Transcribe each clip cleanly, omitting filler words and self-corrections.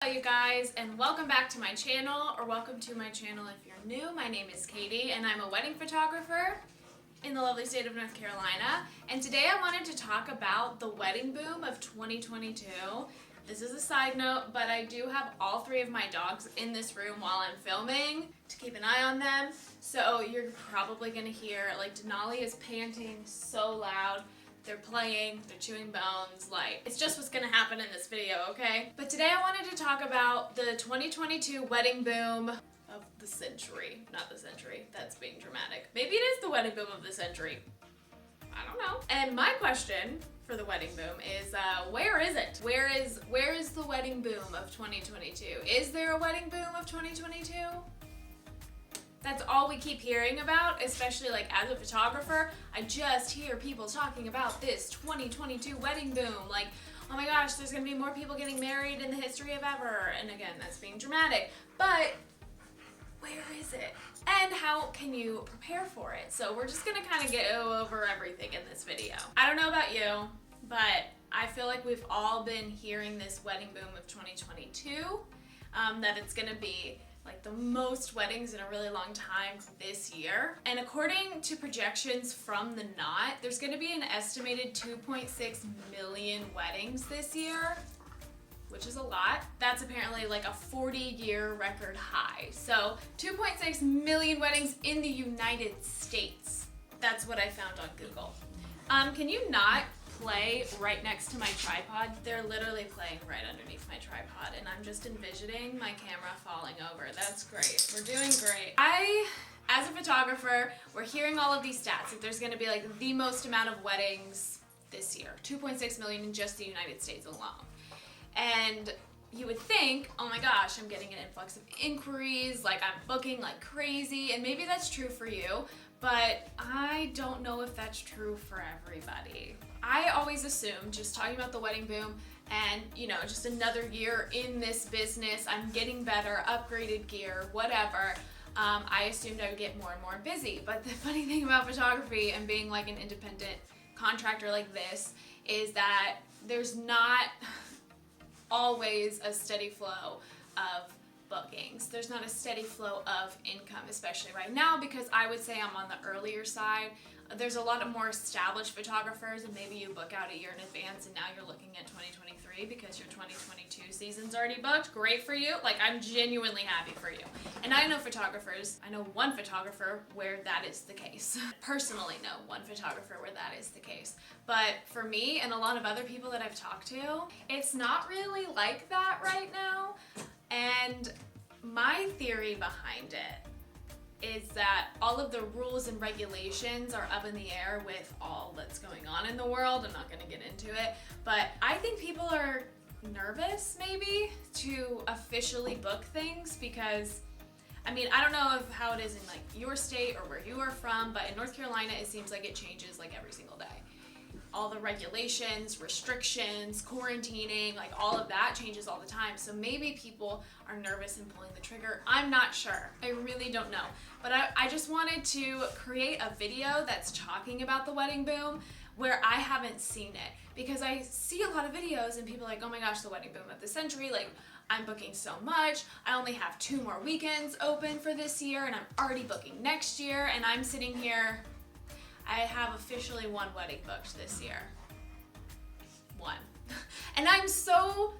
Hello you guys, and welcome back to my channel, or welcome to my channel if you're new. My name is Katie and I'm a wedding photographer in the lovely state of North Carolina, and today I wanted to talk about the wedding boom of 2022. This is a side note, but I do have all three of my dogs in this room while I'm filming to keep an eye on them, so you're probably going to hear, like, Denali is panting so loud. They're playing, they're chewing bones, like, it's just what's gonna happen in this video, okay? But today I wanted to talk about the 2022 wedding boom of the century. Not the century, that's being dramatic. Maybe it is the wedding boom of the century. I don't know. And my question for the wedding boom is, where is it? Where is the wedding boom of 2022? Is there a wedding boom of 2022? That's all we keep hearing about, especially like as a photographer. I just hear people talking about this 2022 wedding boom. Like, oh my gosh, there's gonna be more people getting married in the history of ever. And again, that's being dramatic. But where is it? And how can you prepare for it? So we're just gonna kind of go over everything in this video. I don't know about you, but I feel like we've all been hearing this wedding boom of 2022, that it's gonna be like the most weddings in a really long time this year. And according to projections from The Knot, there's gonna be an estimated 2.6 million weddings this year, which is a lot. That's apparently like a 40-year record high. So 2.6 million weddings in the United States. That's what I found on Google. Can you not play right next to my tripod? They're literally playing right underneath my tripod, and I'm just envisioning my camera falling over. That's great. We're doing great. As a photographer, we're hearing all of these stats that there's gonna be like the most amount of weddings this year, 2.6 million in just the United States alone. And you would think, oh my gosh, I'm getting an influx of inquiries, like I'm booking like crazy, and maybe that's true for you, but I don't know if that's true for everybody. I always assumed, just talking about the wedding boom and, you know, just another year in this business, I'm getting better, upgraded gear, whatever, I assumed I would get more and more busy. But the funny thing about photography and being like an independent contractor like this is that there's not always a steady flow of bookings. There's not a steady flow of income, especially right now, because I would say I'm on the earlier side. There's a lot of more established photographers, and maybe you book out a year in advance and now you're looking at 2023 because your 2022 season's already booked. Great for you. Like, I'm genuinely happy for you. And I know photographers, I know one photographer where that is the case. Personally know one photographer where that is the case. But for me and a lot of other people that I've talked to, it's not really like that right now. And my theory behind it is that all of the rules and regulations are up in the air with all that's going on in the world. I'm not going to get into it, but I think people are nervous maybe to officially book things because, I mean, I don't know how it is in like your state or where you are from, but in North Carolina it seems like it changes like every single day. All the regulations, restrictions, quarantining, like all of that changes all the time. So maybe people are nervous in pulling the trigger. I'm not sure. I really don't know. But I just wanted to create a video that's talking about the wedding boom where I haven't seen it. Because I see a lot of videos and people are like, oh my gosh, the wedding boom of the century. Like, I'm booking so much. I only have 2 more weekends open for this year and I'm already booking next year. And I'm sitting here, I have officially 1 wedding booked this year. 1. And I'm so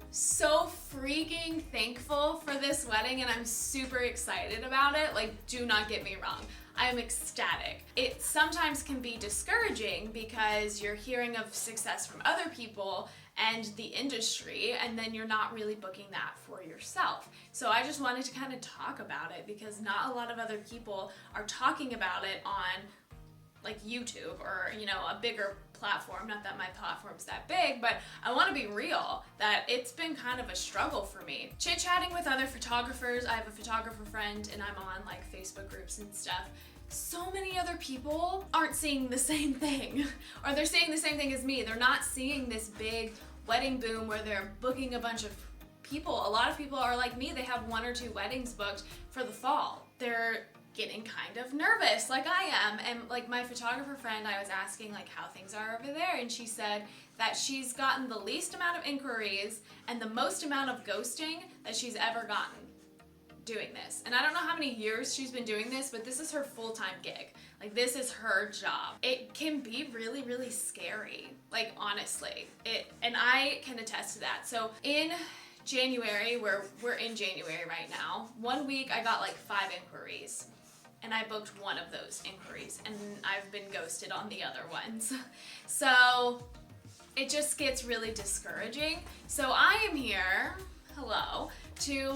freaking thankful for this wedding, and I'm super excited about it. Like, do not get me wrong. I'm ecstatic. It sometimes can be discouraging because you're hearing of success from other people and the industry, and then you're not really booking that for yourself. So I just wanted to kind of talk about it because not a lot of other people are talking about it on like YouTube or, you know, a bigger platform. Not that my platform's that big, but I want to be real that it's been kind of a struggle for me. Chit-chatting with other photographers, I have a photographer friend and I'm on like Facebook groups and stuff. So many other people aren't seeing the same thing, or they're seeing the same thing as me. They're not seeing this big wedding boom where they're booking a bunch of people. A lot of people are like me, they have 1 or 2 weddings booked for the fall. They're getting kind of nervous like I am. And like my photographer friend, I was asking like how things are over there, and she said that she's gotten the least amount of inquiries and the most amount of ghosting that she's ever gotten doing this. And I don't know how many years she's been doing this, but this is her full-time gig. Like, this is her job. It can be really, really scary, like, honestly. And I can attest to that. So in January, we're in January right now, 1 week I got like 5 inquiries. And I booked one of those inquiries, and I've been ghosted on the other ones. So it just gets really discouraging. So I am here, hello, to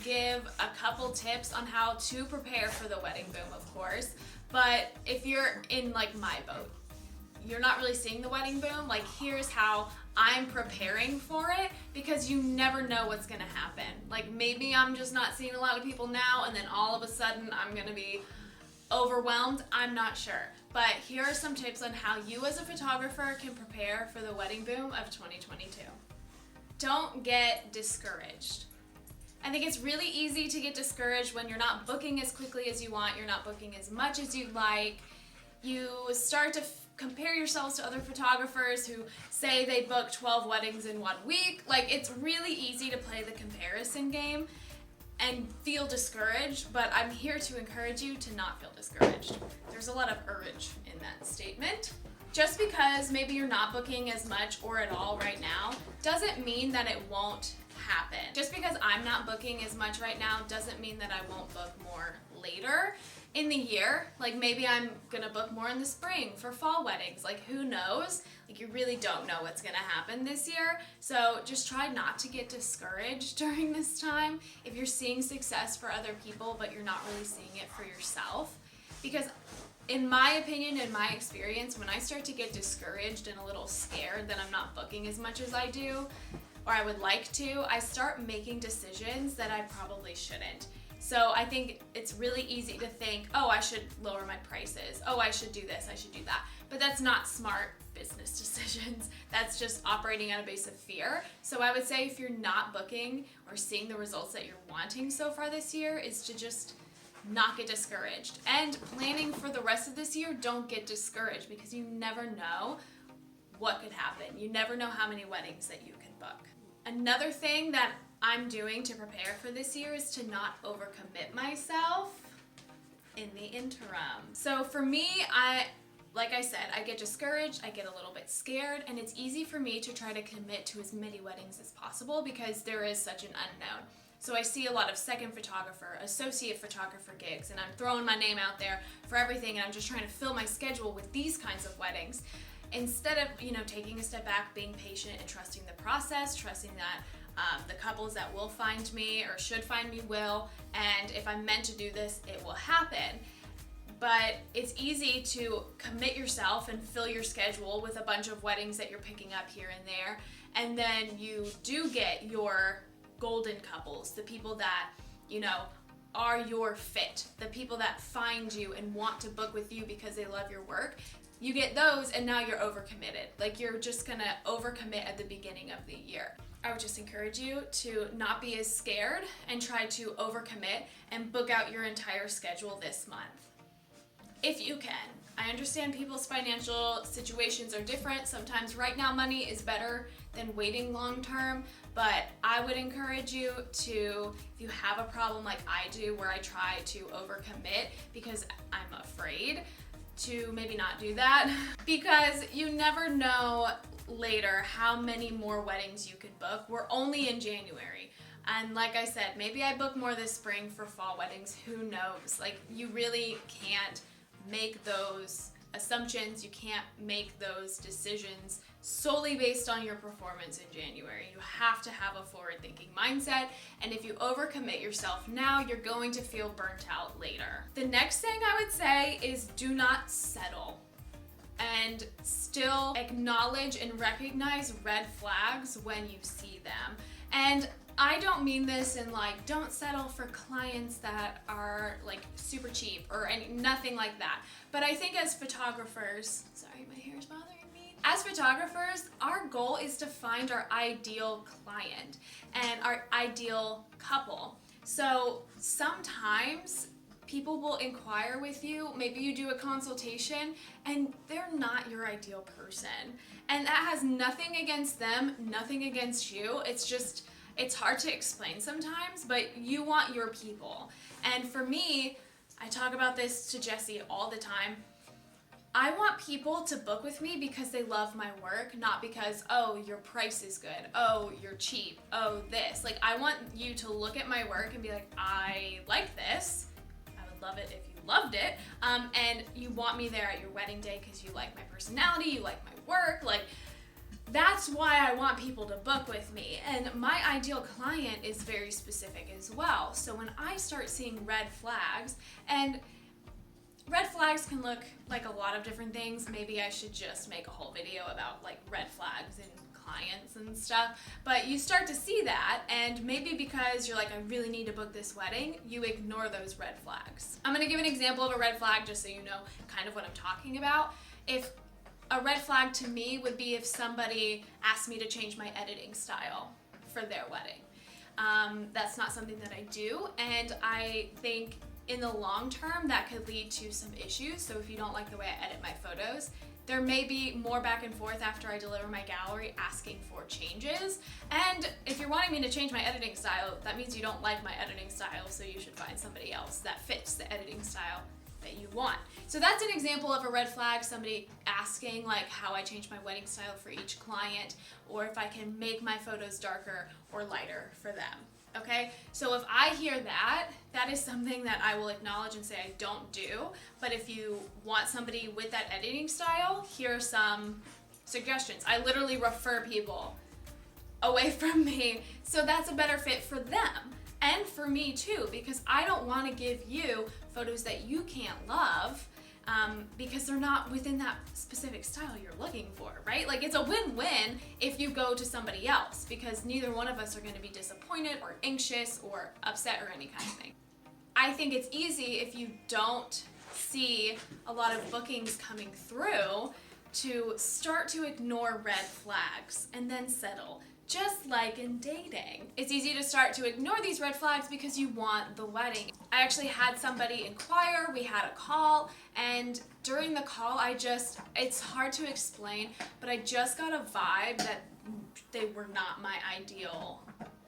give a couple tips on how to prepare for the wedding boom, of course. But if you're in like my boat, you're not really seeing the wedding boom, like here's how I'm preparing for it, because you never know what's gonna happen. Like maybe I'm just not seeing a lot of people now, and then all of a sudden I'm gonna be overwhelmed. I'm not sure. But here are some tips on how you as a photographer can prepare for the wedding boom of 2022. Don't get discouraged. I think it's really easy to get discouraged when you're not booking as quickly as you want, you're not booking as much as you'd like. You start to compare yourselves to other photographers who say they book 12 weddings in 1 week. Like, it's really easy to play the comparison game and feel discouraged, but I'm here to encourage you to not feel discouraged. There's a lot of urge in that statement. Just because maybe you're not booking as much or at all right now doesn't mean that it won't happen. Just because I'm not booking as much right now doesn't mean that I won't book more later in the year. Like maybe I'm gonna book more in the spring for fall weddings. Like who knows? Like you really don't know what's gonna happen this year. So just try not to get discouraged during this time if you're seeing success for other people but you're not really seeing it for yourself. Because in my opinion, in my experience, when I start to get discouraged and a little scared that I'm not booking as much as I do, or I would like to, I start making decisions that I probably shouldn't. So I think it's really easy to think, oh, I should lower my prices. Oh, I should do this, I should do that. But that's not smart business decisions. That's just operating at a base of fear. So I would say if you're not booking or seeing the results that you're wanting so far this year, is to just not get discouraged. And planning for the rest of this year, don't get discouraged, because you never know what could happen. You never know how many weddings that you can book. Another thing that I'm doing to prepare for this year is to not overcommit myself in the interim. So for me, like I said, I get discouraged, I get a little bit scared, and it's easy for me to try to commit to as many weddings as possible because there is such an unknown. So I see a lot of second photographer, associate photographer gigs, and I'm throwing my name out there for everything, and I'm just trying to fill my schedule with these kinds of weddings. Instead of, taking a step back, being patient and trusting the process, trusting that the couples that will find me or should find me will, and if I'm meant to do this, it will happen. But it's easy to commit yourself and fill your schedule with a bunch of weddings that you're picking up here and there, and then you do get your golden couples, the people that, are your fit, the people that find you and want to book with you because they love your work. You get those, and now you're overcommitted. Like, you're just gonna overcommit at the beginning of the year. I would just encourage you to not be as scared and try to overcommit and book out your entire schedule this month, if you can. I understand people's financial situations are different. Sometimes right now money is better than waiting long term, but I would encourage you to, if you have a problem like I do where I try to overcommit because I'm afraid, to maybe not do that, because you never know later how many more weddings you could book. We're only in January. And like I said, maybe I book more this spring for fall weddings. Who knows? Like, you really can't make those assumptions. You can't make those decisions solely based on your performance in January. You have to have a forward-thinking mindset, and if you overcommit yourself now, you're going to feel burnt out later. The next thing I would say is do not settle, and still acknowledge and recognize red flags when you see them. And I don't mean this in like, don't settle for clients that are like super cheap or nothing like that. But I think as photographers, sorry, my hair is bothering me. As photographers, our goal is to find our ideal client and our ideal couple. So sometimes people will inquire with you, maybe you do a consultation, and they're not your ideal person. And that has nothing against them, nothing against you. It's just, it's hard to explain sometimes, but you want your people. And for me, I talk about this to Jessie all the time. I want people to book with me because they love my work, not because, oh, your price is good, oh, you're cheap, oh, this. Like, I want you to look at my work and be like, I like this. I would love it if you loved it. And you want me there at your wedding day because you like my personality, you like my work. Like, that's why I want people to book with me. And my ideal client is very specific as well. So when I start seeing red flags, and red flags can look like a lot of different things. Maybe I should just make a whole video about like red flags and clients and stuff. But you start to see that, and maybe because you're like, I really need to book this wedding, you ignore those red flags. I'm gonna give an example of a red flag just so you know kind of what I'm talking about. If a red flag to me would be if somebody asked me to change my editing style for their wedding. That's not something that I do, and I think in the long term that could lead to some issues. So if you don't like the way I edit my photos, there may be more back and forth after I deliver my gallery asking for changes. And if you're wanting me to change my editing style, that means you don't like my editing style, so you should find somebody else that fits the editing style that you want. So that's an example of a red flag, somebody asking like how I change my wedding style for each client, or if I can make my photos darker or lighter for them. Okay, so if I hear that, that is something that I will acknowledge and say I don't do. But if you want somebody with that editing style, here are some suggestions. I literally refer people away from me, so that's a better fit for them and for me too, because I don't want to give you photos that you can't love because they're not within that specific style you're looking for, right? Like, it's a win-win if you go to somebody else, because neither one of us are going to be disappointed or anxious or upset or any kind of thing. I think it's easy if you don't see a lot of bookings coming through to start to ignore red flags and then settle. Just like in dating. It's easy to start to ignore these red flags because you want the wedding. I actually had somebody inquire, we had a call, and during the call it's hard to explain, but I just got a vibe that they were not my ideal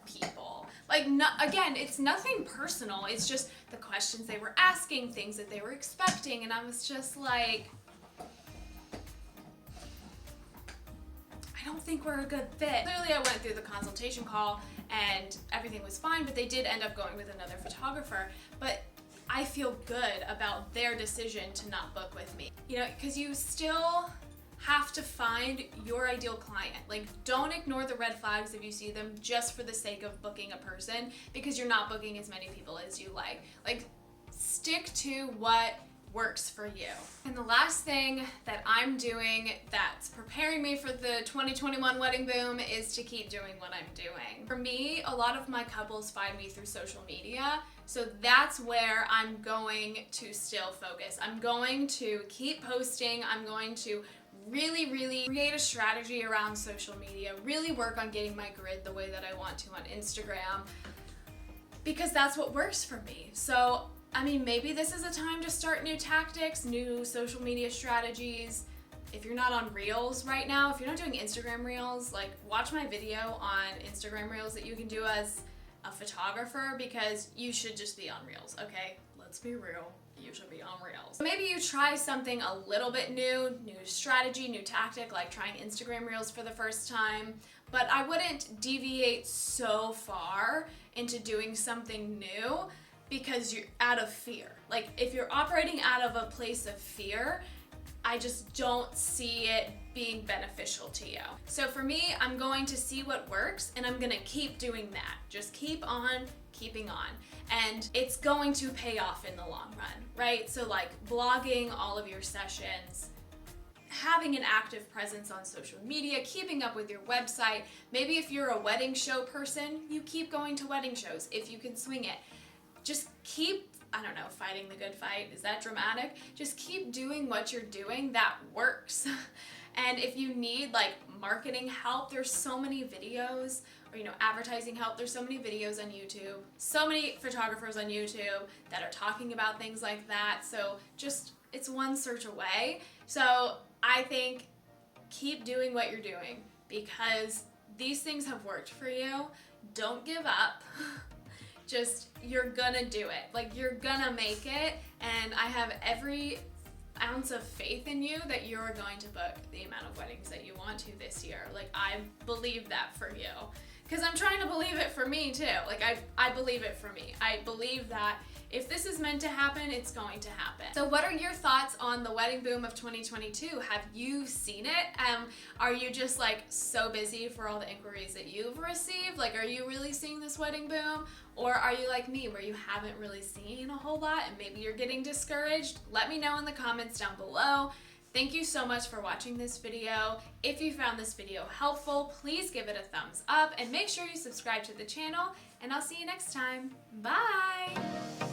people. Like, again, it's nothing personal, it's just the questions they were asking, things that they were expecting, and I was just like, I don't think we're a good fit. Clearly I went through the consultation call and everything was fine, but they did end up going with another photographer. But I feel good about their decision to not book with me. You know, because you still have to find your ideal client. Like, don't ignore the red flags if you see them just for the sake of booking a person, because you're not booking as many people as you like. Like, stick to what works for you. And the last thing that I'm doing that's preparing me for the 2021 wedding boom is to keep doing what I'm doing. For me, a lot of my couples find me through social media, so that's where I'm going to still focus. I'm going to keep posting. I'm going to really create a strategy around social media, really work on getting my grid the way that I want to on Instagram, because that's what works for me. So I mean, maybe this is a time to start new tactics, new social media strategies. If you're not on Reels right now, if you're not doing Instagram Reels, like, watch my video on Instagram Reels that you can do as a photographer, because you should just be on Reels, okay? Let's be real. You should be on Reels. Maybe you try something a little bit new strategy, new tactic, like trying Instagram Reels for the first time, but I wouldn't deviate so far into doing something new because you're out of fear. Like, if you're operating out of a place of fear, I just don't see it being beneficial to you. So for me, I'm going to see what works and I'm gonna keep doing that. Just keep on keeping on. And it's going to pay off in the long run, right? So like blogging all of your sessions, having an active presence on social media, keeping up with your website. Maybe if you're a wedding show person, you keep going to wedding shows if you can swing it. Just keep, I don't know, fighting the good fight. Is that dramatic? Just keep doing what you're doing that works. And if you need like marketing help, there's so many videos, or advertising help. There's so many videos on YouTube, so many photographers on YouTube that are talking about things like that. So just, it's one search away. So I think keep doing what you're doing, because these things have worked for you. Don't give up. Just, you're gonna do it. Like, you're gonna make it, and I have every ounce of faith in you that you're going to book the amount of weddings that you want to this year. Like, I believe that for you, because I'm trying to believe it for me too. Like, I believe it for me. I believe that if this is meant to happen, it's going to happen. So what are your thoughts on the wedding boom of 2022? Have you seen it? Are you just like so busy for all the inquiries that you've received? Like, are you really seeing this wedding boom? Or are you like me, where you haven't really seen a whole lot and maybe you're getting discouraged? Let me know in the comments down below. Thank you so much for watching this video. If you found this video helpful, please give it a thumbs up and make sure you subscribe to the channel, and I'll see you next time. Bye!